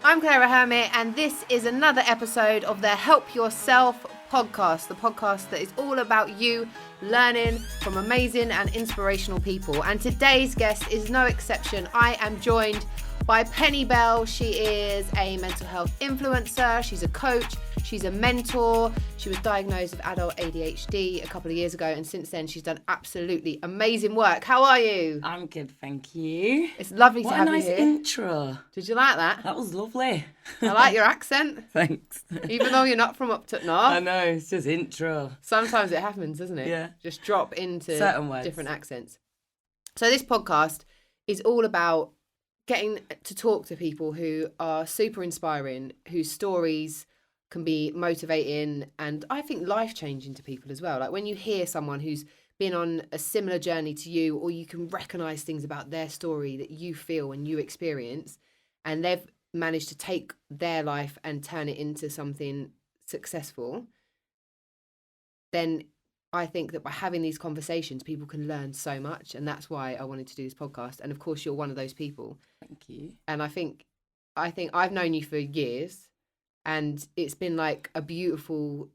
I'm Claira Hermit, and this is another episode of the Help Yourself podcast, the podcast that is all about you learning from amazing and inspirational people. And today's guest is no exception. I am joined by Penny Belle. She is a mental health influencer. She's a coach. She's a mentor. She was diagnosed with adult ADHD a couple of years ago, and since then she's done absolutely amazing work. How are you? I'm good, thank you. It's lovely to have you here. What a nice intro. Did you like that? That was lovely. I like your accent. Thanks. Even though you're not from up to north. I know, it's just intro. Sometimes it happens, doesn't it? Yeah. Just drop into certain words. Different accents. So this podcast is all about getting to talk to people who are super inspiring, whose stories can be motivating and I think life-changing to people as well. Like when you hear someone who's been on a similar journey to you, or you can recognise things about their story that you feel and you experience, and they've managed to take their life and turn it into something successful, then I think that by having these conversations, people can learn so much. And that's why I wanted to do this podcast. And of course, you're one of those people. Thank you. And I think I've known you for years, and it's been like a beautiful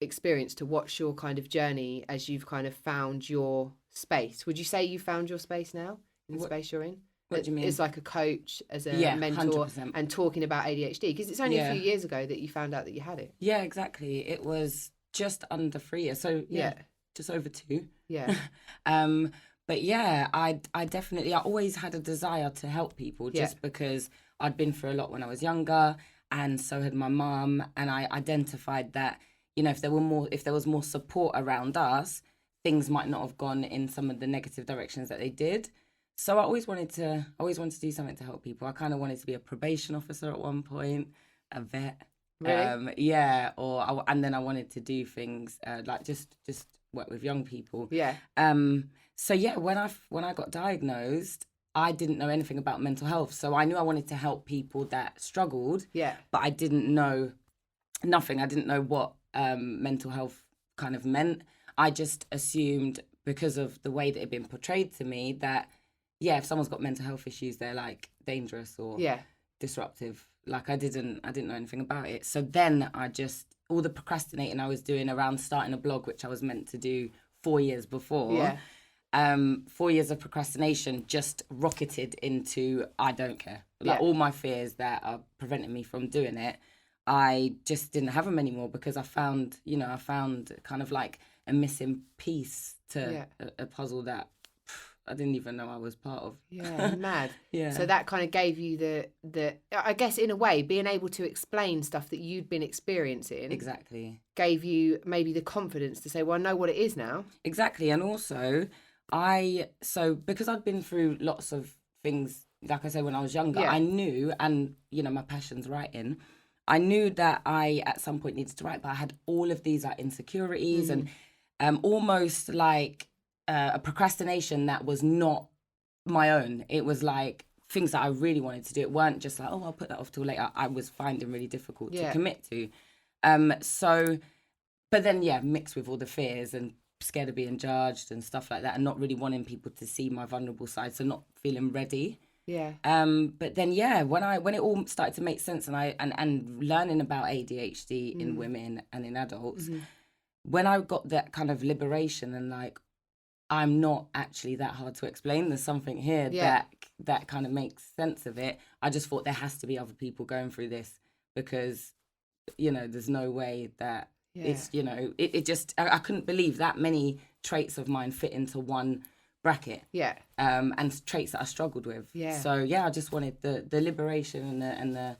experience to watch your kind of journey as you've kind of found your space. Would you say you found your space now in the space you're in? What do you mean? As like a coach, as a mentor, 100%. and talking about ADHD, because it's only a few years ago that you found out that you had it. Yeah, exactly. It was just under 3 years. So just over 2. Yeah. But yeah, I always had a desire to help people just because I'd been through a lot when I was younger, and so had my mum, and I identified that, you know, if there was more support around us, things might not have gone in some of the negative directions that they did. So I always wanted to do something to help people. I kind of wanted to be a probation officer at one point, a vet. Really? And then I wanted to do things like just work with young people. Yeah. So yeah, when I got diagnosed, I didn't know anything about mental health. So I knew I wanted to help people that struggled. Yeah. But I didn't know nothing. I didn't know what mental health kind of meant. I just assumed, because of the way that it had been portrayed to me, that if someone's got mental health issues, they're like dangerous or disruptive. Like I didn't know anything about it. So then all the procrastinating I was doing around starting a blog, which I was meant to do 4 years before, 4 years of procrastination just rocketed into I don't care. Like all my fears that are preventing me from doing it, I just didn't have them anymore, because I found kind of like a missing piece to a puzzle that I didn't even know I was part of. Yeah, mad. Yeah. So that kind of gave you the I guess in a way, being able to explain stuff that you'd been experiencing. Exactly. Gave you maybe the confidence to say, well, I know what it is now. Exactly. And also, because I'd been through lots of things, like I said, when I was younger, I knew, and, you know, my passion's writing, I knew that I at some point needed to write, but I had all of these like insecurities and almost like a procrastination that was not my own. It was like things that I really wanted to do. It weren't just like, oh, I'll put that off till later. I was finding really difficult to commit to. But then, mixed with all the fears and scared of being judged and stuff like that, and not really wanting people to see my vulnerable side, so not feeling ready. Yeah. But then, when it all started to make sense, and learning about ADHD in women and in adults, when I got that kind of liberation and like, I'm not actually that hard to explain, there's something here that kind of makes sense of it. I just thought there has to be other people going through this, because, you know, there's no way that it's, you know, it just, I couldn't believe that many traits of mine fit into one bracket. Yeah. And traits that I struggled with. Yeah. So I just wanted the liberation and the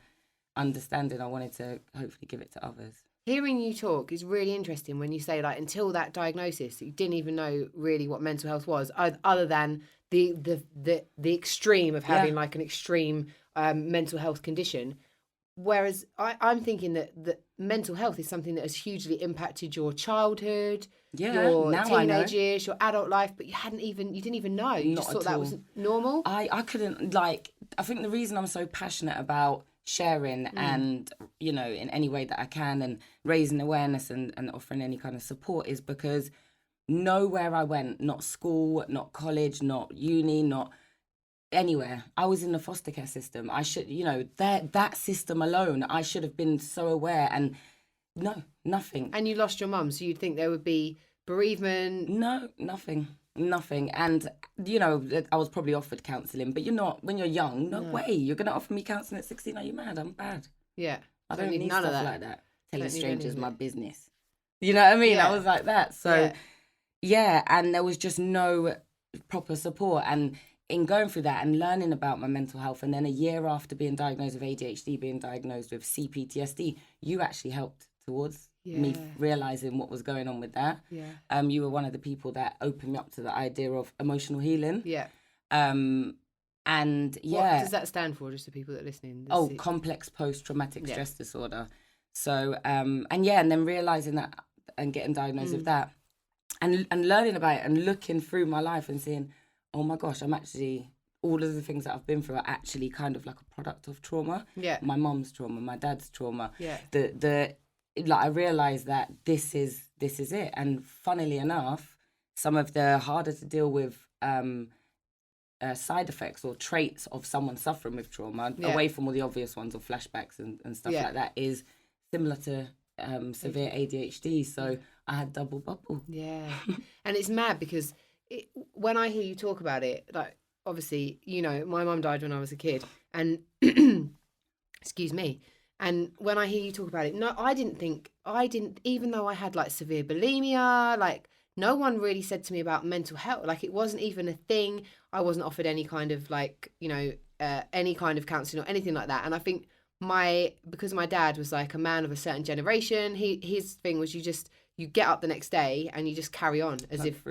understanding. I wanted to hopefully give it to others. Hearing you talk is really interesting when you say, like, until that diagnosis, you didn't even know really what mental health was, other than the extreme of having like an extreme mental health condition. Whereas I'm thinking that mental health is something that has hugely impacted your childhood, your teenage years, your adult life, but you didn't even know. You just thought that was normal. I couldn't, like, I think the reason I'm so passionate about sharing and, you know, in any way that I can, and raising awareness and offering any kind of support, is because nowhere I went, not school, not college, not uni, not anywhere. I was in the foster care system. I should, that system alone, I should have been so aware. And no, nothing. And you lost your mum, so you'd think there would be bereavement. No, nothing. And I was probably offered counselling, but you're not, when you're young, no way you're going to offer me counselling at 16. Are you mad? I'm bad. Yeah, I don't need none stuff of that. like that. Telling Don't need strangers any of my it. business, you know what I mean? Yeah. I was like that. So and there was just no proper support. And in going through that and learning about my mental health, and then a year after being diagnosed with ADHD, being diagnosed with CPTSD, you actually helped towards me realising what was going on with that. Yeah. You were one of the people that opened me up to the idea of emotional healing. Yeah. And What does that stand for, just for people that are listening? Complex post-traumatic stress disorder. So, and then realising that and getting diagnosed with that and learning about it and looking through my life and seeing, oh my gosh, I'm actually, all of the things that I've been through are actually kind of like a product of trauma. Yeah. My mum's trauma, my dad's trauma. Yeah. I realised that this is it. And funnily enough, some of the harder to deal with side effects or traits of someone suffering with trauma, away from all the obvious ones of flashbacks and stuff like that, is similar to severe ADHD. So I had double bubble. Yeah. And it's mad because when I hear you talk about it, like, obviously, my mum died when I was a kid, and excuse me. And when I hear you talk about it, I didn't, even though I had like severe bulimia, like no one really said to me about mental health. Like it wasn't even a thing. I wasn't offered any kind of like, any kind of counselling or anything like that. And I think because my dad was like a man of a certain generation, his thing was you get up the next day and you just carry on as if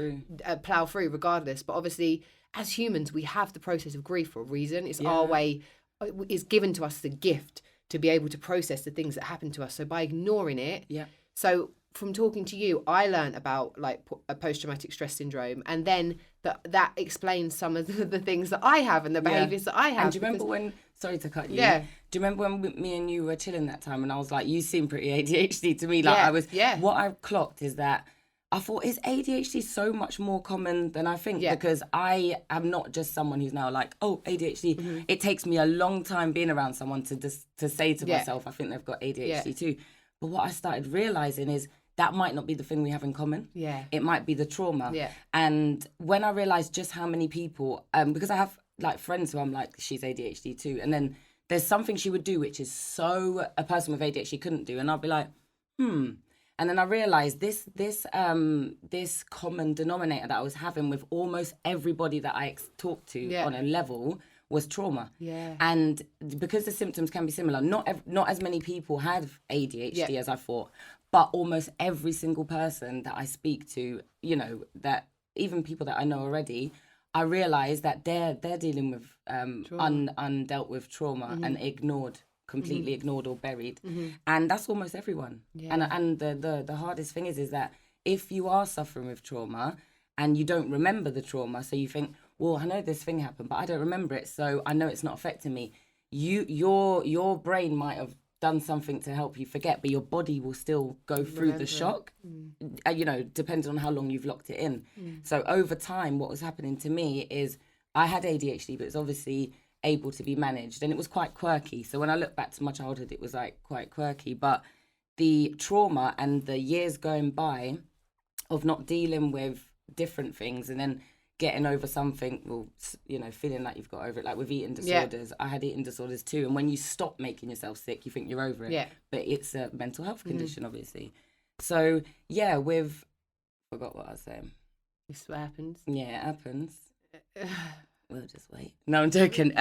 plow through regardless. But obviously as humans, we have the process of grief for a reason. It's our way, it's given to us the gift to be able to process the things that happen to us. So by ignoring it, so from talking to you, I learned about like a post-traumatic stress syndrome, and then that explains some of the things that I have and the behaviours that I have. And do you remember when, sorry to cut you, do you remember when me and you were chilling that time and I was like, you seem pretty ADHD to me, like what I clocked is that I thought, is ADHD so much more common than I think? Because I am not just someone who's now like, oh, ADHD. It takes me a long time being around someone to say to myself, I think they've got ADHD too. But what I started realising is that might not be the thing we have in common. Yeah. It might be the trauma. Yeah. And when I realised just how many people, because I have like friends who I'm like, she's ADHD too. And then there's something she would do which is so a person with ADHD couldn't do. And I'll be like, And then I realised this common denominator that I was having with almost everybody that I talked to on a level was trauma. Yeah. And because the symptoms can be similar, not as many people have ADHD as I thought, but almost every single person that I speak to, that even people that I know already, I realised that they're dealing with undealt with trauma and completely ignored or buried. And that's almost everyone. And the hardest thing is that if you are suffering with trauma and you don't remember the trauma, so you think, well, I know this thing happened, but I don't remember it, so I know it's not affecting me. Your brain might have done something to help you forget, but your body will still go through the shock, depending on how long you've locked it in. So over time, what was happening to me is I had ADHD, but it's obviously able to be managed, and it was quite quirky. So when I look back to my childhood, it was like quite quirky, but the trauma and the years going by of not dealing with different things and then getting over something, feeling like you've got over it, like with eating disorders. I had eating disorders too, and when you stop making yourself sick, you think you're over it, but it's a mental health condition, obviously. So forgot what I was saying. This is what happens. Yeah, it happens. We'll just wait. No, I'm joking.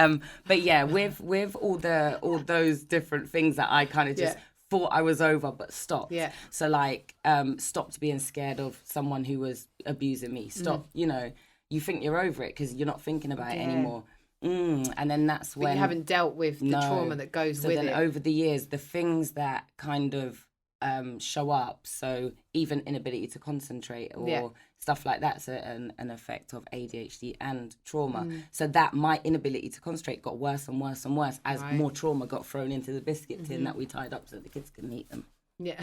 But yeah, with all those different things that I kind of just thought I was over, but stopped. Yeah. So like, stopped being scared of someone who was abusing me. Stop. You think you're over it because you're not thinking about it anymore. And then that's when you haven't dealt with the trauma that goes with it. So then over the years, the things that kind of show up, so even inability to concentrate or stuff like that's an effect of ADHD and trauma. So that my inability to concentrate got worse and worse and worse as more trauma got thrown into the biscuit tin that we tied up so the kids couldn't eat them. Yeah.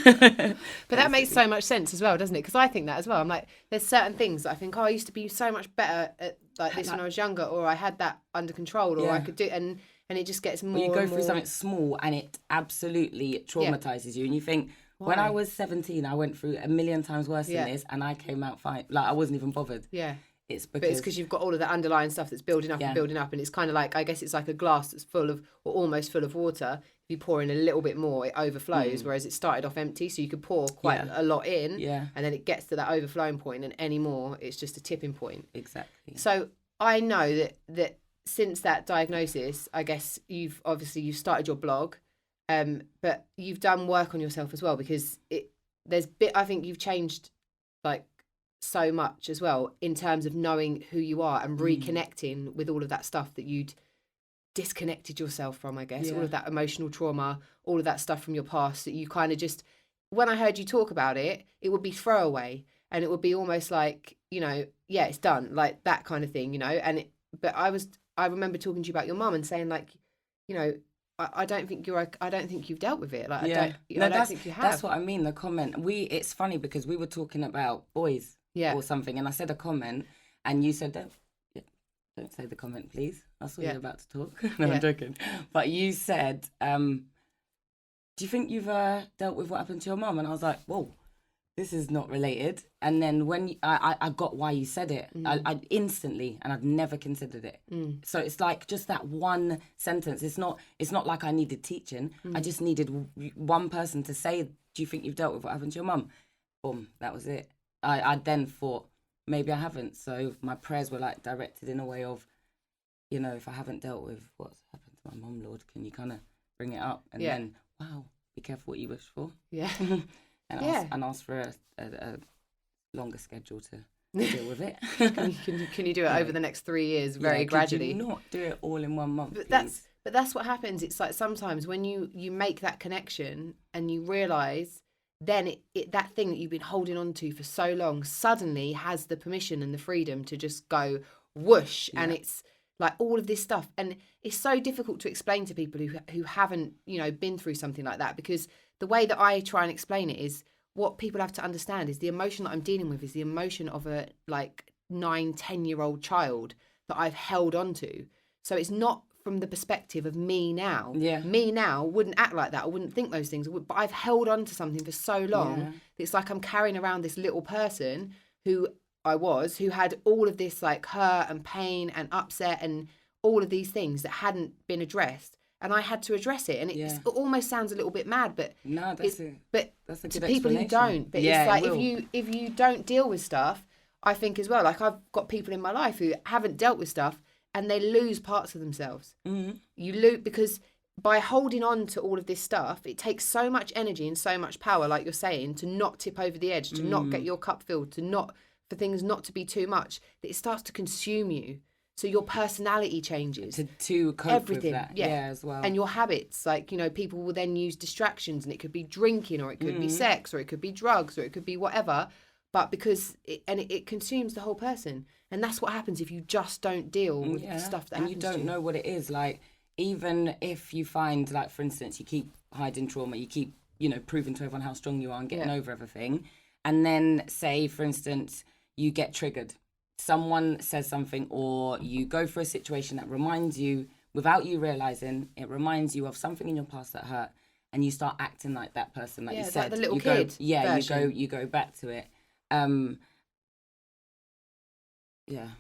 But that makes so much sense as well, doesn't it? Because I think that as well. I'm like, there's certain things that I think, I used to be so much better at like this when I was younger, or I had that under control, or I could do, and it just gets more. Or you go and through more... something small and it absolutely traumatizes you, and you think, when I was 17, I went through a million times worse than this, and I came out fine. Like, I wasn't even bothered. Yeah. It's because you've got all of that underlying stuff that's building up and building up, and it's kind of like, I guess it's like a glass that's full of, or almost full of water. If you pour in a little bit more, it overflows, whereas it started off empty, so you could pour quite a lot in, and then it gets to that overflowing point, and any more, it's just a tipping point. Exactly. So I know that since that diagnosis, I guess you've started your blog, but you've done work on yourself as well, because I think you've changed like so much as well in terms of knowing who you are and reconnecting with all of that stuff that you'd disconnected yourself from, I guess, all of that emotional trauma, all of that stuff from your past that you kind of just, when I heard you talk about it, it would be throwaway, and it would be almost like, it's done, like that kind of thing, but I remember talking to you about your mum and saying, like, I don't think you've dealt with it. Like, I don't think you have. That's what I mean. The comment. It's funny because we were talking about boys or something, and I said a comment, and you said, don't say the comment, please. I saw you were about to talk. No, I'm joking. But you said, do you think you've dealt with what happened to your mum? And I was like, whoa, this is not related. And then when I got why you said it, I instantly, and I've never considered it. So it's like just that one sentence. It's not like I needed teaching. I just needed one person to say, do you think you've dealt with what happened to your mum? Boom, that was it. I then thought, maybe I haven't. So my prayers were like directed in a way of, if I haven't dealt with what's happened to my mum, Lord, can you kind of bring it up? And then, wow, be careful what you wish for. Yeah. and ask for a longer schedule to deal with it. Can you do it over the next 3 years, very gradually? Could you not do it all in 1 month? But that's what happens. It's like sometimes when you make that connection and you realise, then that thing that you've been holding on to for so long suddenly has the permission and the freedom to just go whoosh, and it's like all of this stuff. And it's so difficult to explain to people who haven't been through something like that, because the way that I try and explain it is, what people have to understand is the emotion that I'm dealing with is the emotion of a 9-10-year-old child that I've held on to. So it's not from the perspective of me now. Me now wouldn't act like that. I wouldn't think those things. But I've held on to something for so long. Yeah. It's like I'm carrying around this little person who had all of this like hurt and pain and upset and all of these things that hadn't been addressed. And I had to address it. And it almost sounds a little bit mad, but no, that's a good to people who don't. But it's like if you don't deal with stuff, I think as well, like I've got people in my life who haven't dealt with stuff, and they lose parts of themselves. Mm-hmm. You lose, because by holding on to all of this stuff, it takes so much energy and so much power, like you're saying, to not tip over the edge, to not get your cup filled, for things not to be too much, that it starts to consume you. So your personality changes. To cope everything, with that, as well. And your habits, like, people will then use distractions, and it could be drinking, or it could be sex, or it could be drugs, or it could be whatever. But because it consumes the whole person. And that's what happens if you just don't deal with the stuff that happens to you. And you don't know what it is. Like, even if you find, like, for instance, you keep hiding trauma, you keep, proving to everyone how strong you are and getting over everything. And then say, for instance, you get triggered. Someone says something, or you go through a situation that reminds you, without you realising, it reminds you of something in your past that hurt. And you start acting like that person, like you said. Like the little kid version. You go back to it. I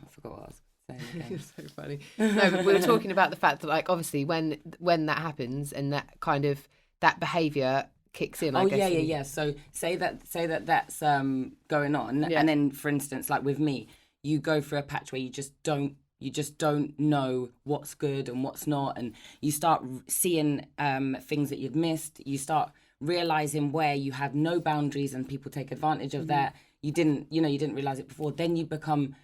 forgot what I was saying again. You're so funny. No, but we were talking about the fact that, like, obviously when that happens and that kind of that behaviour kicks in. I guess. So say that that's going on, and then, for instance, like with me, you go through a patch where you just don't know what's good and what's not, and you start seeing things that you've missed. You start realizing where you have no boundaries and people take advantage of that. You didn't realize it before. Then you become,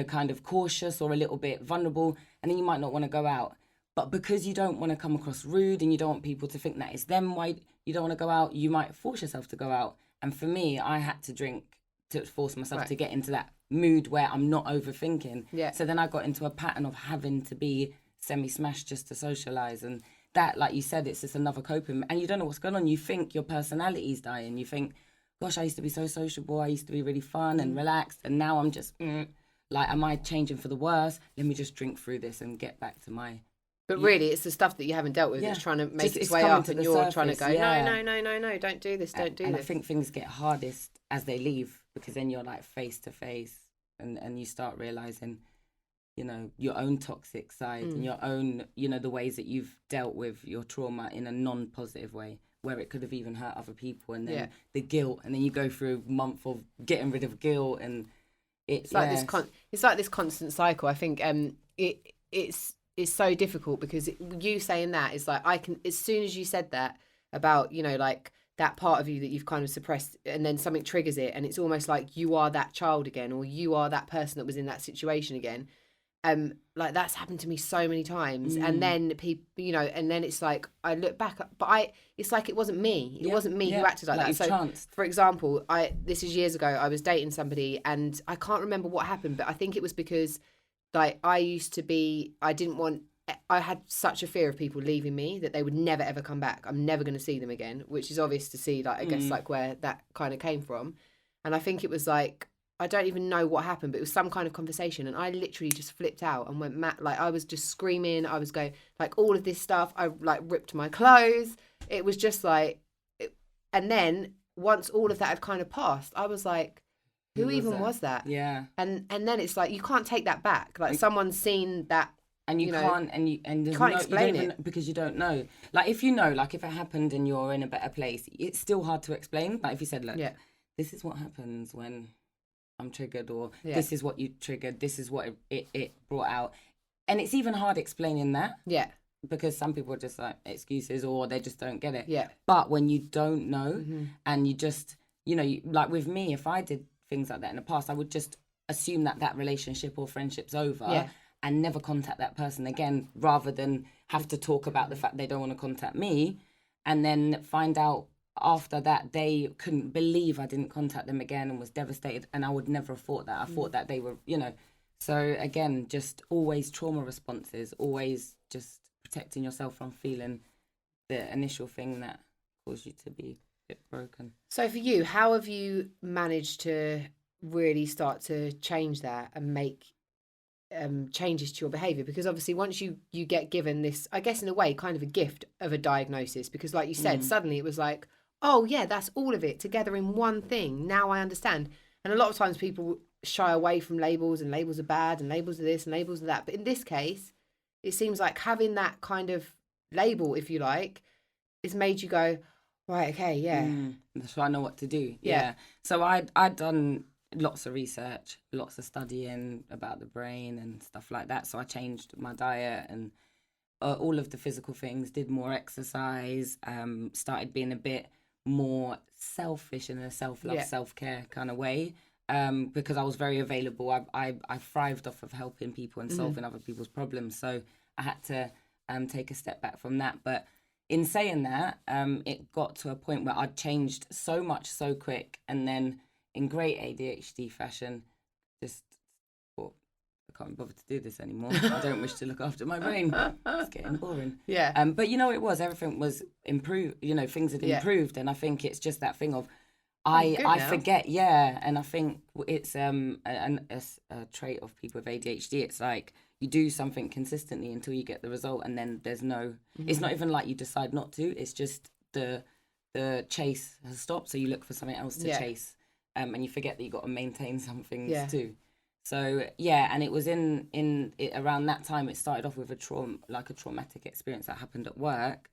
kind of cautious or a little bit vulnerable, and then you might not want to go out. But because you don't want to come across rude and you don't want people to think that it's them why you don't want to go out, you might force yourself to go out. And for me, I had to drink to force myself to get into that mood where I'm not overthinking. Yeah. So then I got into a pattern of having to be semi-smashed just to socialise. And that, like you said, it's just another coping. And you don't know what's going on. You think your personality's dying. You think, gosh, I used to be so sociable. I used to be really fun and relaxed. And now I'm just like, am I changing for the worse? Let me just drink through this and get back to my... But really, it's the stuff that you haven't dealt with that's trying to make its way up, and you're surface, trying to go, no, don't do this, don't do this. And I think things get hardest as they leave, because then you're like face to face, and you start realising, you know, your own toxic side and your own, you know, the ways that you've dealt with your trauma in a non-positive way, where it could have even hurt other people, and then the guilt, and then you go through a month of getting rid of guilt, and it's like this constant cycle. I think it's so difficult, because you saying that is like, I can, as soon as you said that about, you know, like that part of you that you've kind of suppressed, and then something triggers it, and it's almost like you are that child again, or you are that person that was in that situation again. Like that's happened to me so many times, and then people, you know, and then it's like I look back, but it's like it wasn't me. It wasn't me who acted like that. So, for example, this is years ago. I was dating somebody, and I can't remember what happened, but I think it was because, like, I had such a fear of people leaving me that they would never ever come back. I'm never going to see them again, which is obvious to see, like, I guess, like where that kind of came from. And I think it was like, I don't even know what happened, but it was some kind of conversation, and I literally just flipped out and went mad. Like, I was just screaming. I was going, like, all of this stuff. I, like, ripped my clothes. It was just like, and then once all of that had kind of passed, I was like, who even was that? Yeah. And then it's like, you can't take that back. Like, someone's seen that. And you can't, and you can't explain it, because you don't know. Like, if you know, like, if it happened and you're in a better place, it's still hard to explain. Like, if you said, look, this is what happens when I'm triggered, or this is what you triggered, this is what it brought out. And it's even hard explaining that. Yeah. Because some people are just like excuses, or they just don't get it. Yeah. But when you don't know, and you just, you know, like with me, if I did things like that in the past, I would just assume that relationship or friendship's over and never contact that person again, rather than have to talk about the fact they don't want to contact me, and then find out after that they couldn't believe I didn't contact them again and was devastated, and I would never have thought that. I thought that they were, you know. So again, just always trauma responses, always just protecting yourself from feeling the initial thing that caused you to be a bit broken. So for you, how have you managed to really start to change that and make changes to your behaviour? Because obviously once you get given this, I guess in a way, kind of a gift of a diagnosis, because like you said, suddenly it was like, oh yeah, that's all of it together in one thing. Now I understand. And a lot of times people shy away from labels, and labels are bad, and labels are this and labels are that. But in this case, it seems like having that kind of label, if you like, has made you go, right, okay, yeah. So I know what to do. Yeah. So I'd done lots of research, lots of studying about the brain and stuff like that. So I changed my diet and all of the physical things, did more exercise, started being a bit more selfish in a self-love, self-care kind of way, because I was very available. I thrived off of helping people and solving other people's problems. So I had to take a step back from that. But in saying that, it got to a point where I'd changed so much so quick, and then in great ADHD fashion, just thought, I can't be bothered to do this anymore. I don't wish to look after my brain. It's getting boring. Yeah. But you know, it was, everything was improved. You know, things had improved, and I think it's just that thing of I forget. Yeah, and I think it's a trait of people with ADHD. It's like you do something consistently until you get the result, and then there's no. It's not even like you decide not to. It's just the chase has stopped, so you look for something else to chase. And you forget that you got to maintain some things too. So and it was in it, around that time it started off with a traumatic experience that happened at work.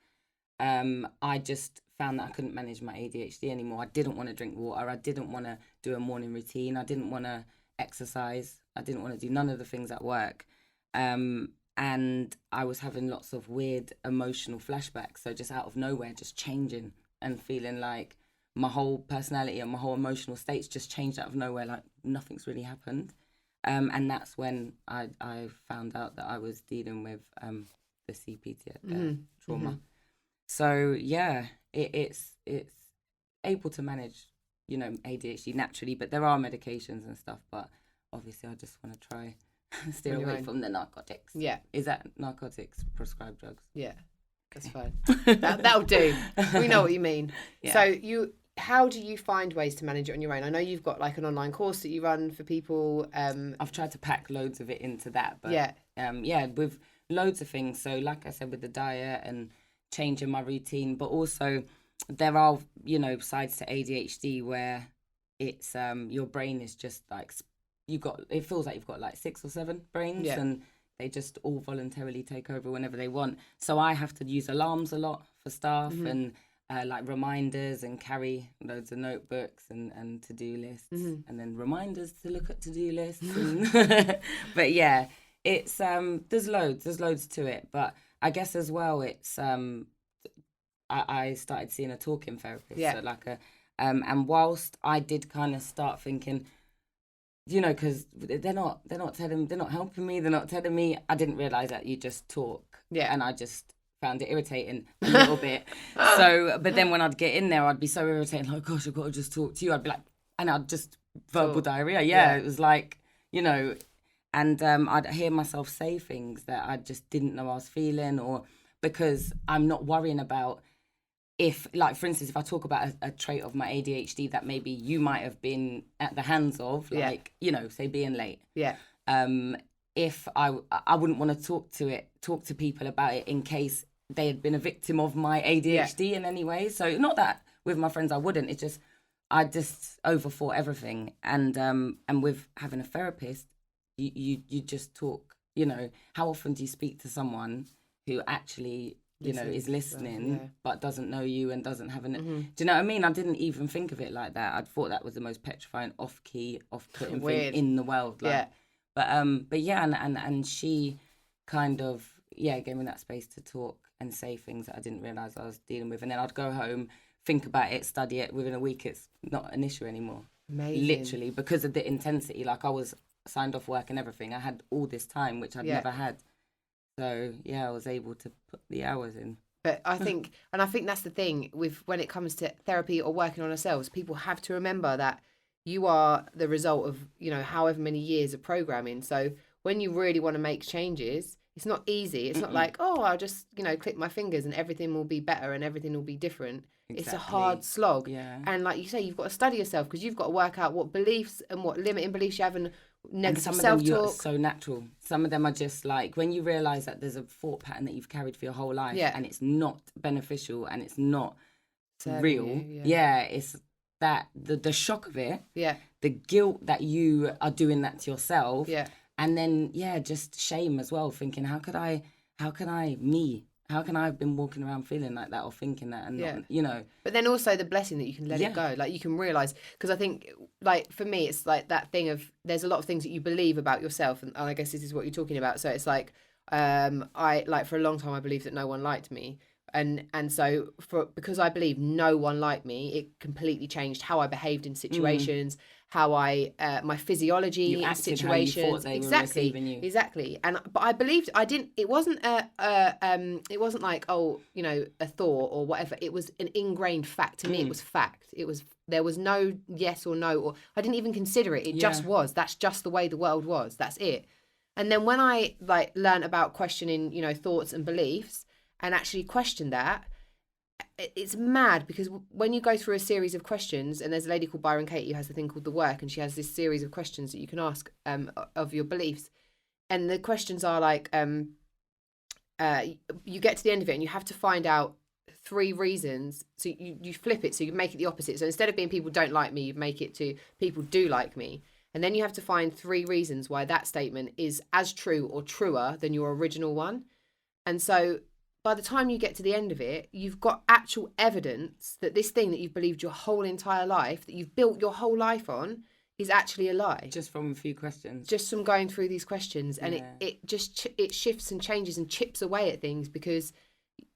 I just found that I couldn't manage my ADHD anymore. I didn't want to drink water. I didn't want to do a morning routine. I didn't want to exercise. I didn't want to do none of the things at work. And I was having lots of weird emotional flashbacks. So just out of nowhere, just changing and feeling like my whole personality and my whole emotional states just changed out of nowhere, like nothing's really happened. And that's when I found out that I was dealing with the CPT trauma. So it's able to manage, you know, ADHD naturally, but there are medications and stuff. But obviously, I just want to try steer away from the narcotics. Yeah, is that narcotics, prescribed drugs? Yeah, that's fine. That'll do. We know what you mean. Yeah. So how do you find ways to manage it on your own? I know you've got like an online course that you run for people. I've tried to pack loads of it into that, but yeah, with loads of things. So like I said, with the diet and changing my routine, but also there are, sides to ADHD where it's your brain is just like it feels like you've got like 6 or 7 brains, and they just all voluntarily take over whenever they want. So I have to use alarms a lot for staff, and like reminders, and carry loads of notebooks and to-do lists, and then reminders to look at to-do lists. But yeah, it's there's loads to it. But I guess as well, it's I started seeing a talking therapist, so like and whilst I did kind of start thinking, because they're not helping me, they're not telling me. I didn't realize that you just talk, and I just found it irritating a little bit. So, but then when I'd get in there, I'd be so irritated, like, gosh, I've got to just talk to you. I'd be like, and I'd just verbal diarrhea. Yeah, it was like, and I'd hear myself say things that I just didn't know I was feeling, or because I'm not worrying about if, like, for instance, if I talk about a trait of my ADHD that maybe you might have been at the hands of, like, say being late. Yeah. If I wouldn't want to talk to people about it in case they had been a victim of my ADHD in any way. So not that with my friends I wouldn't. It's just I just overthought everything. And with having a therapist, you just talk. How often do you speak to someone who actually is listening but doesn't know you and doesn't have an... Do you know what I mean? I didn't even think of it like that. I thought that was the most petrifying, off-key, off-putting thing in the world. Like, but yeah, and she kind of gave me that space to talk and say things that I didn't realise I was dealing with. And then I'd go home, think about it, study it. Within a week, it's not an issue anymore. Amazing. Literally, because of the intensity. Like, I was signed off work and everything. I had all this time, which I'd never had. So, I was able to put the hours in. But I think that's the thing with when it comes to therapy or working on ourselves, people have to remember that you are the result of, however many years of programming. So when you really want to make changes, it's not easy. It's not like, oh, I'll just, click my fingers and everything will be better and everything will be different. Exactly. It's a hard slog. Yeah. And like you say, you've got to study yourself because you've got to work out what beliefs and what limiting beliefs you have and negative self-talk. And some of them are so natural. Some of them are just like when you realise that there's a thought pattern that you've carried for your whole life and it's not beneficial and it's not real. It's that the shock of it, the guilt that you are doing that to yourself, and then just shame as well, thinking how can I have been walking around feeling like that or thinking that and not, But then also the blessing that you can let it go, like you can realise, because I think like for me it's like that thing of there's a lot of things that you believe about yourself, and I guess this is what you're talking about. So it's like I like for a long time I believed that no one liked me. And so because I believed no one liked me, it completely changed how I behaved in situations, how I my physiology in situations. How you thought they were receiving you. Exactly. But I believed I didn't. It wasn't it wasn't like a thought or whatever. It was an ingrained fact to me. It was fact. There was no yes or no, or I didn't even consider it. It just was. That's just the way the world was. That's it. And then when I like learned about questioning, thoughts and beliefs, and actually question that, it's mad because when you go through a series of questions, and there's a lady called Byron Katie who has a thing called The Work, and she has this series of questions that you can ask of your beliefs. And the questions are like, you get to the end of it and you have to find out 3 reasons. So you flip it, so you make it the opposite. So instead of being people don't like me, you make it to people do like me. And then you have to find 3 reasons why that statement is as true or truer than your original one. And so by the time you get to the end of it, you've got actual evidence that this thing that you've believed your whole entire life, that you've built your whole life on, is actually a lie. Just from a few questions. Just from going through these questions. And it shifts and changes and chips away at things, because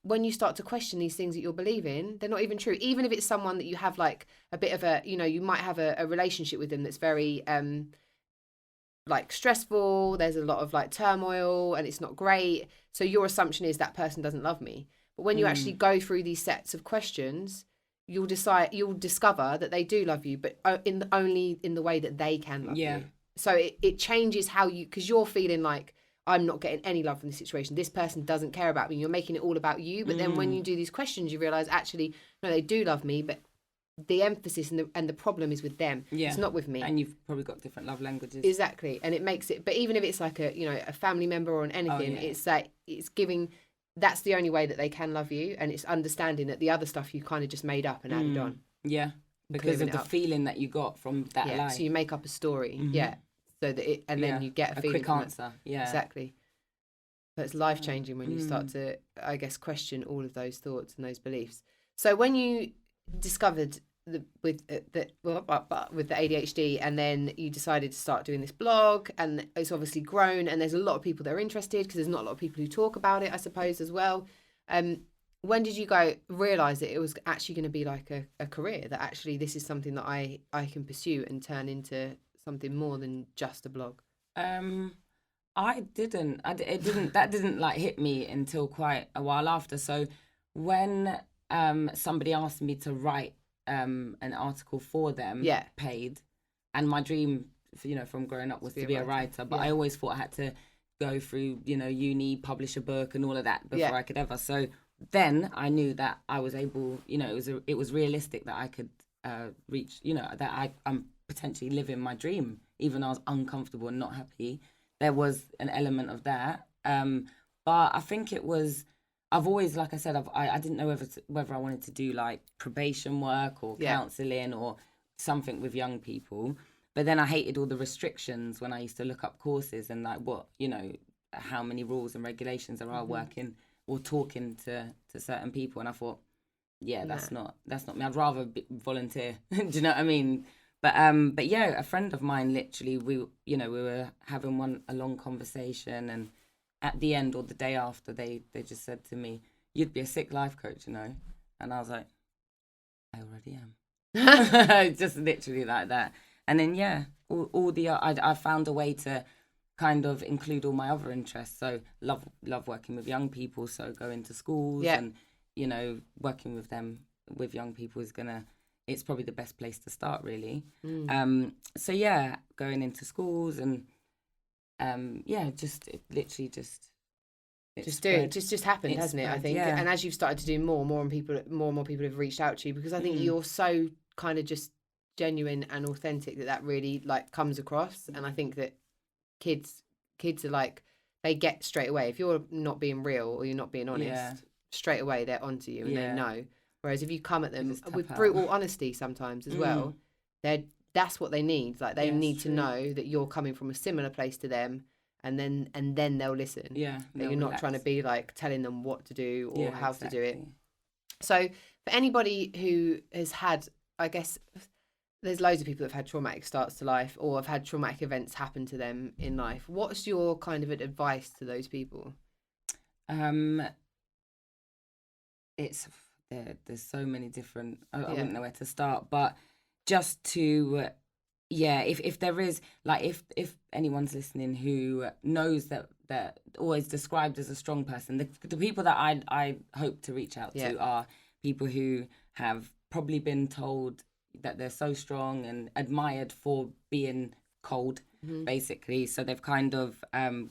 when you start to question these things that you're believing, they're not even true. Even if it's someone that you have like a bit of a, you might have a relationship with them that's very like stressful, there's a lot of like turmoil and it's not great. So your assumption is that person doesn't love me. But when you actually go through these sets of questions, you'll discover that they do love you, but only in the way that they can love you. So it changes how you, because you're feeling like, I'm not getting any love from this situation. This person doesn't care about me. You're making it all about you. But then when you do these questions, you realise actually, no, they do love me, but the emphasis and the problem is with them. Yeah. It's not with me. And you've probably got different love languages. Exactly. And it makes it, but even if it's like a family member or anything, it's like, it's giving, that's the only way that they can love you. And it's understanding that the other stuff you kind of just made up and added on. Yeah. Because of the feeling that you got from that lie. So you make up a story. Yeah. So that then you get a feeling. Quick answer. Yeah. Exactly. But it's life changing when you start to, I guess, question all of those thoughts and those beliefs. So when you discovered with the ADHD, and then you decided to start doing this blog, and it's obviously grown, and there's a lot of people that are interested because there's not a lot of people who talk about it, I suppose, as well. When did you realise that it was actually going to be like a career, that actually this is something that I can pursue and turn into something more than just a blog? That didn't like hit me until quite a while after. So when somebody asked me to write an article for them, paid, and my dream, from growing up was to be a writer, but I always thought I had to go through, uni, publish a book and all of that before I could ever. So then I knew that I was able, it was realistic that I could reach, that I'm potentially living my dream, even though I was uncomfortable and not happy. There was an element of that. But I think it was, I've always, like I said, I didn't know whether I wanted to do like probation work or counselling or something with young people. But then I hated all the restrictions when I used to look up courses and like what, how many rules and regulations there are working or talking to certain people. And I thought, that's not me. I'd rather volunteer. Do you know what I mean? But yeah, a friend of mine, literally, we were having a long conversation, and at the end or the day after, they just said to me, "You'd be a sick life coach, And I was like, I already am. Just literally like that. And then I found a way to kind of include all my other interests. So love working with young people. So going to schools and working with young people it's probably the best place to start, really. So going into schools and just happened, hasn't it? I think, and as you've started to do more and more people have reached out to you, because I think you're so kind of just genuine and authentic that really like comes across. And I think that kids are like, they get straight away if you're not being real or you're not being honest. Straight away they're onto you and they know. Whereas if you come at them with brutal honesty sometimes as well, that's what they need. Like they need to know that you're coming from a similar place to them, and then they'll listen. Yeah, that you're not trying to be like telling them what to do or how to do it. So for anybody who has had, I guess, there's loads of people that have had traumatic starts to life or have had traumatic events happen to them in life. What's your kind of advice to those people? There's so many different, I wouldn't know where to start, but just to if there is, like, if anyone's listening who knows that always described as a strong person, the people that I hope to reach out to are people who have probably been told that they're so strong and admired for being cold, basically. So they've kind of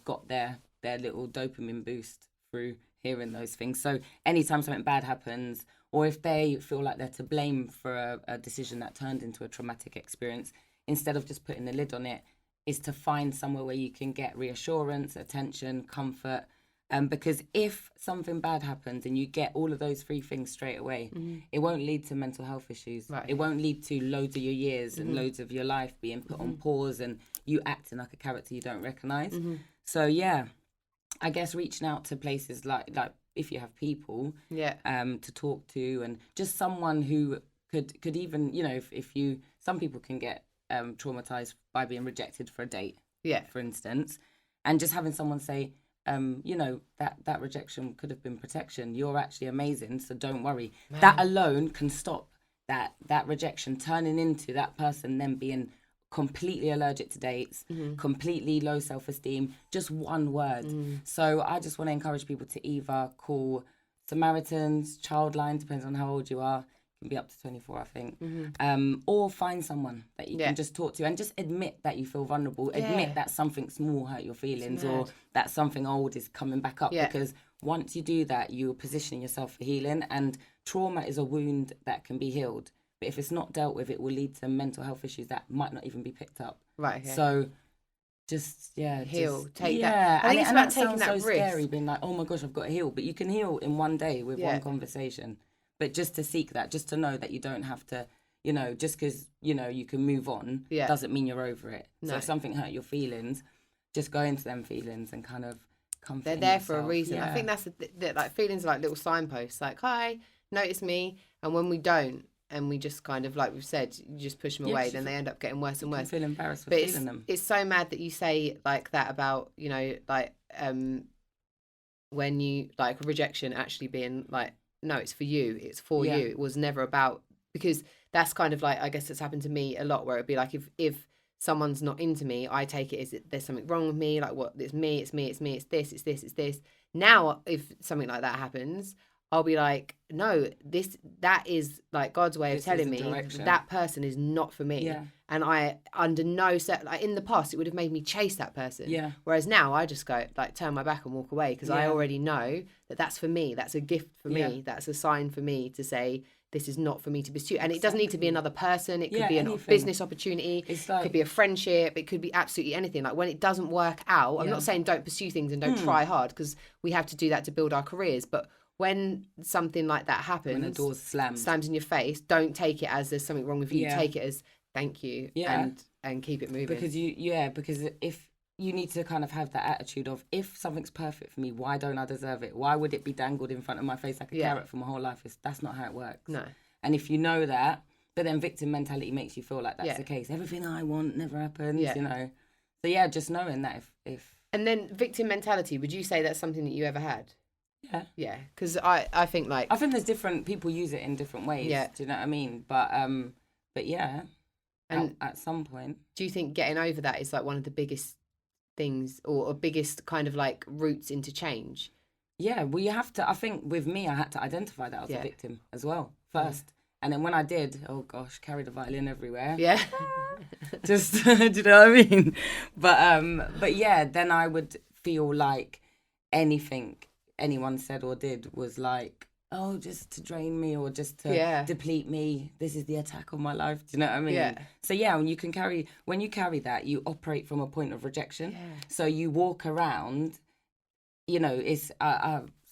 got their little dopamine boost through hearing those things. So anytime something bad happens, or if they feel like they're to blame for a decision that turned into a traumatic experience, instead of just putting the lid on it, is to find somewhere where you can get reassurance, attention, comfort. Because if something bad happens and you get all of those three things straight away, it won't lead to mental health issues. Right. It won't lead to loads of your years and loads of your life being put on pause and you acting like a character you don't recognise. So I guess reaching out to places like if you have people to talk to, and just someone who could even, if you, some people can get traumatized by being rejected for a date, for instance, and just having someone say, that rejection could have been protection. You're actually amazing, so don't worry. Man. That alone can stop that rejection turning into that person then being completely allergic to dates, completely low self-esteem, just one word. So I just want to encourage people to either call Samaritans, Childline, depends on how old you are, can be up to 24, I think, or find someone that you can just talk to and just admit that you feel vulnerable, admit that something small hurt your feelings or that something old is coming back up, because once you do that, you're positioning yourself for healing, and trauma is a wound that can be healed. But if it's not dealt with, it will lead to mental health issues that might not even be picked up. Right. Okay. So just heal. Take yeah. that. I think it's about taking sounds that so risk. scary, being like, oh my gosh, I've got to heal. But you can heal in one day with Yeah. one conversation. But just to seek that, just to know that you don't have to, you know, just because, you know, you can move on doesn't mean you're over it. No. So if something hurt your feelings, just go into them feelings and kind of comfort They're there yourself. for a reason. Yeah. I think that's like feelings are like little signposts. Like, hi, notice me. And when we don't, and we just kind of, like we've said, you just push them away, then they end up getting worse and worse. You feel embarrassed for But feeling them. It's so mad that you say like that about, you know, like when you like rejection actually being like, no, it's for you, it's for you. It was never about, because that's kind of like, I guess it's happened to me a lot, where it'd be like if someone's not into me, I take it as there's something wrong with me, like what, it's me, it's this. Now if something like that happens, I'll be like, no, that is like God's way of telling me that person is not for me. Yeah. And I, under no set, like in the past, it would have made me chase that person. Yeah. Whereas now I just go, like, turn my back and walk away, because I already know that that's for me. That's a gift for me. That's a sign for me to say, this is not for me to pursue. And it doesn't need to be another person. It could be a business opportunity. It could be a friendship. It could be absolutely anything. Like when it doesn't work out, I'm not saying don't pursue things and don't try hard, because we have to do that to build our careers. But when something like that happens, when the door's slams in your face, don't take it as there's something wrong with you. Take it as thank you and keep it moving. Because because if you need to kind of have that attitude of, if something's perfect for me, why don't I deserve it? Why would it be dangled in front of my face like a carrot for my whole life? That's not how it works. No. And if you know that, but then victim mentality makes you feel like that's the case. Everything I want never happens, you know. So just knowing that if... And then victim mentality, would you say that's something that you ever had? Yeah. Yeah, because I think like... I think there's different... People use it in different ways. Yeah. Do you know what I mean? But yeah, and at some point... Do you think getting over that is like one of the biggest things, or biggest kind of like routes into change? Yeah, well, you have to... I think with me, I had to identify that I was a victim as well first. Yeah. And then when I did, oh gosh, carried a violin everywhere. Yeah. Just, do you know what I mean? But yeah, then I would feel like anything anyone said or did was like, oh, just to drain me or just to deplete me. This is the attack on my life. Do you know what I mean? Yeah. So yeah, when you carry that, you operate from a point of rejection. Yeah. So you walk around, you know, it's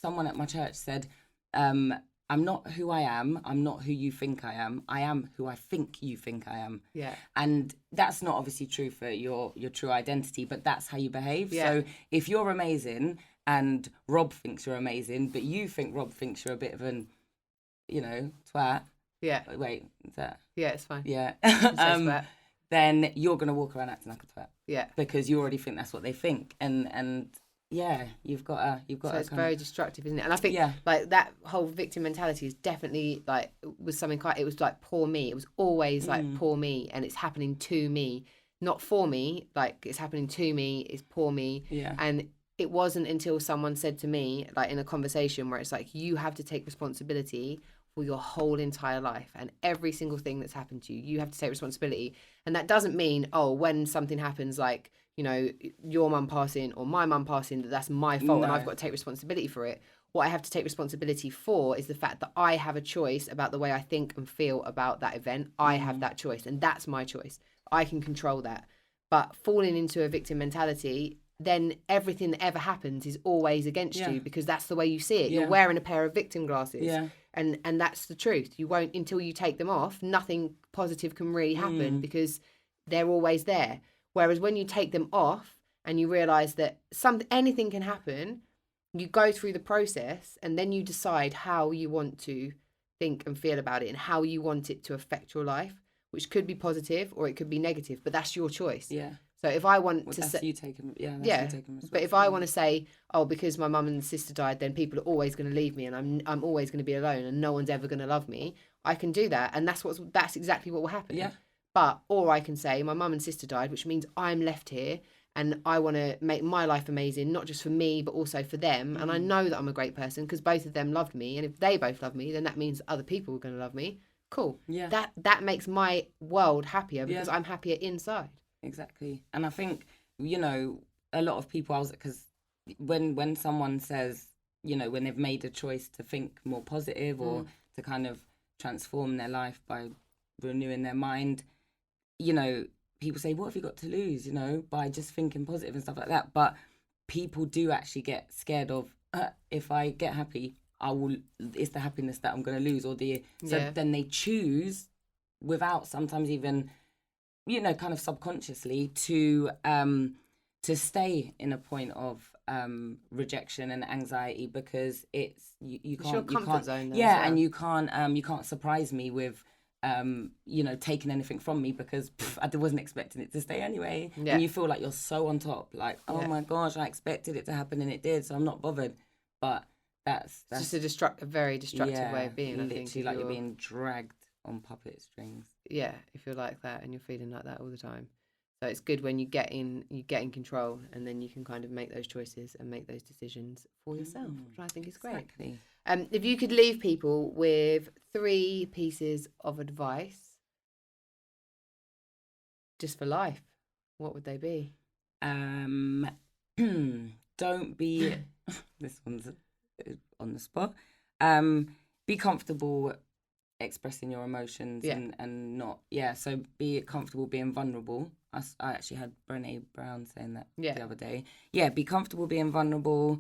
someone at my church said, I'm not who I am. I'm not who you think I am. I am who I think you think I am. Yeah. And that's not obviously true for your true identity, but that's how you behave. Yeah. So if you're amazing and Rob thinks you're amazing, but you think Rob thinks you're a bit of an, you know, twat. Yeah. Wait, is that? Yeah, it's fine. Yeah. Then you're going to walk around acting like a twat. Yeah. Because you already think that's what they think. And yeah, you've got to. So it's very destructive, isn't it? And I think like that whole victim mentality is definitely like was something it was like poor me. It was always like poor me, and it's happening to me, not for me. Like it's happening to me. It's poor me. Yeah. And it wasn't until someone said to me, like in a conversation, where it's like you have to take responsibility for your whole entire life and every single thing that's happened to you. You have to take responsibility, and that doesn't mean when something happens like, you know, your mum passing or my mum passing, that's my fault and I've got to take responsibility for it. What I have to take responsibility for is the fact that I have a choice about the way I think and feel about that event. I have that choice, and that's my choice. I can control that. But falling into a victim mentality, then everything that ever happens is always against you, because that's the way you see it. You're wearing a pair of victim glasses. Yeah. And that's the truth. You won't, until you take them off, nothing positive can really happen because they're always there. Whereas when you take them off and you realise that anything can happen, you go through the process and then you decide how you want to think and feel about it and how you want it to affect your life, which could be positive or it could be negative, but that's your choice. Yeah. So if I want to say... you taking but if I want to say, because my mum and sister died, then people are always going to leave me and I'm always going to be alone and no one's ever going to love me, I can do that. And that's exactly what will happen. Yeah. Or I can say my mum and sister died, which means I'm left here and I want to make my life amazing, not just for me, but also for them. And I know that I'm a great person because both of them loved me. And if they both love me, then that means other people are going to love me. Cool. Yeah. That makes my world happier because I'm happier inside. Exactly. And I think, you know, a lot of people, because when someone says, you know, when they've made a choice to think more positive or to kind of transform their life by renewing their mind. You know, people say, what have you got to lose, you know, by just thinking positive and stuff like that. But people do actually get scared of, if I get happy, it's the happiness that I'm going to lose, then they choose without sometimes even, you know, kind of subconsciously to stay in a point of rejection and anxiety, because it's you can't zone, and you can't surprise me with you know, taking anything from me, because I wasn't expecting it to stay anyway. And you feel like you're so on top, like, oh my gosh, I expected it to happen and it did, so I'm not bothered. But that's just a very destructive way of being. Literally, I think like you're being dragged on puppet strings. Yeah, if you're like that and you're feeling like that all the time. So it's good when you get in control, and then you can kind of make those choices and make those decisions for yourself, which I think is great. If you could leave people with 3 pieces of advice just for life, what would they be? Don't be this one's on the spot. Be comfortable expressing your emotions and not so be comfortable being vulnerable. I actually had Brené Brown saying that the other day. Be comfortable being vulnerable.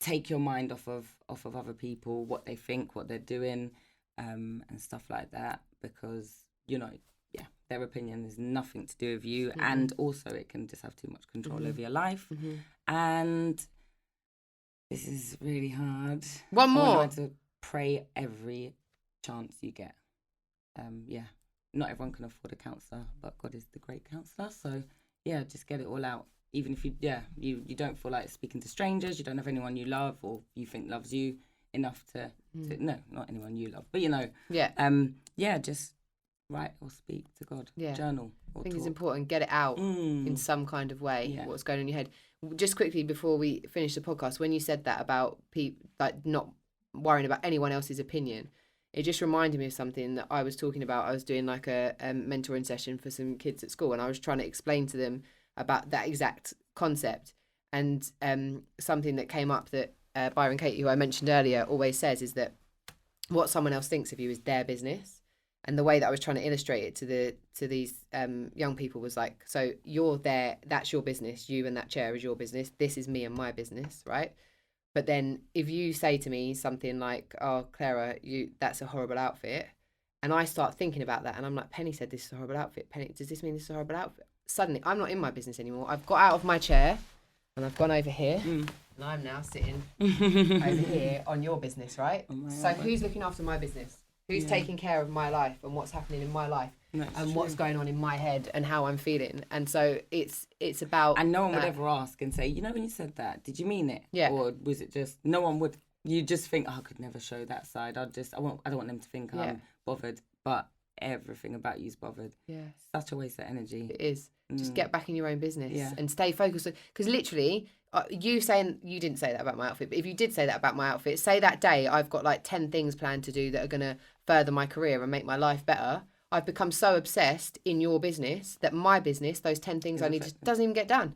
Take your mind off of other people, what they think, what they're doing, and stuff like that, because, you know, their opinion is nothing to do with you, and also it can just have too much control over your life. And this is really hard. One more. To pray every chance you get. Not everyone can afford a counsellor, but God is the great counsellor. So just get it all out. Even if you don't feel like speaking to strangers, you don't have anyone you love or you think loves you enough to no, not anyone you love, but you know, just write or speak to God, journal or I think talk. It's important, get it out in some kind of way, what's going on in your head. Just quickly before we finish the podcast, when you said that about people like not worrying about anyone else's opinion, it just reminded me of something that I was talking about. I was doing like a mentoring session for some kids at school, and I was trying to explain to them about that exact concept. And something that came up that Byron Katie, who I mentioned earlier, always says is that what someone else thinks of you is their business. And the way that I was trying to illustrate it to these young people was like, so you're there, that's your business, you and that chair is your business, this is me and my business, right? But then if you say to me something like, oh, Claira, that's a horrible outfit, and I start thinking about that, and I'm like, Penny said this is a horrible outfit. Penny, does this mean this is a horrible outfit? Suddenly, I'm not in my business anymore. I've got out of my chair, and I've gone over here, and I'm now sitting over here on your business, right? So who's looking after my business? Who's taking care of my life and what's happening in my life what's going on in my head and how I'm feeling? And so it's about... And no one would ever ask and say, you know, when you said that, did you mean it? Yeah. Or was it just... No one would... You just think, I could never show that side. I don't want them to think I'm bothered. But everything about you's bothered. Yeah. Such a waste of energy. It is. Just get back in your own business and stay focused. Because literally... you saying you didn't say that about my outfit, but if you did say that about my outfit, say that day I've got like 10 things planned to do that are going to further my career and make my life better. I've become so obsessed in your business that my business, those 10 things I need, just doesn't even get done.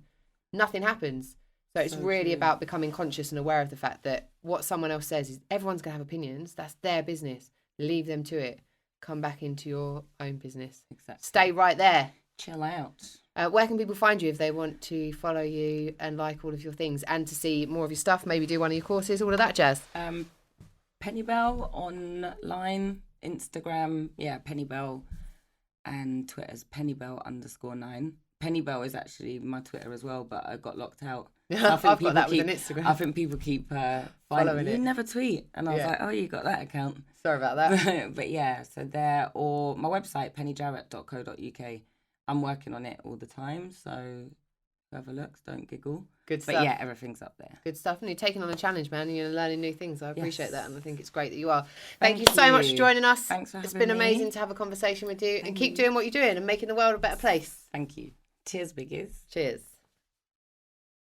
Nothing happens. So it's really about becoming conscious and aware of the fact that what someone else says is everyone's going to have opinions. That's their business. Leave them to it. Come back into your own business. Exactly. Stay right there. Chill out. Where can people find you if they want to follow you and like all of your things and to see more of your stuff, maybe do one of your courses, all of that jazz? Penny Belle online, Instagram, Penny Belle, and Twitter's Penny Belle _9. Penny Belle is actually my Twitter as well, but I got locked out. I've got that with an Instagram. I think people keep following it. You never tweet. And I was like, oh, you got that account. Sorry about that. But so there, or my website, pennyjarrett.co.uk. I'm working on it all the time, so whoever looks, don't giggle. Good stuff. But everything's up there. Good stuff. And you're taking on a challenge, man, and you're learning new things. I appreciate that, and I think it's great that you are. Thank you so much for joining us. Thanks for having me. It's been amazing to have a conversation with you, and keep doing what you're doing and making the world a better place. Thank you. Cheers, biggies. Cheers.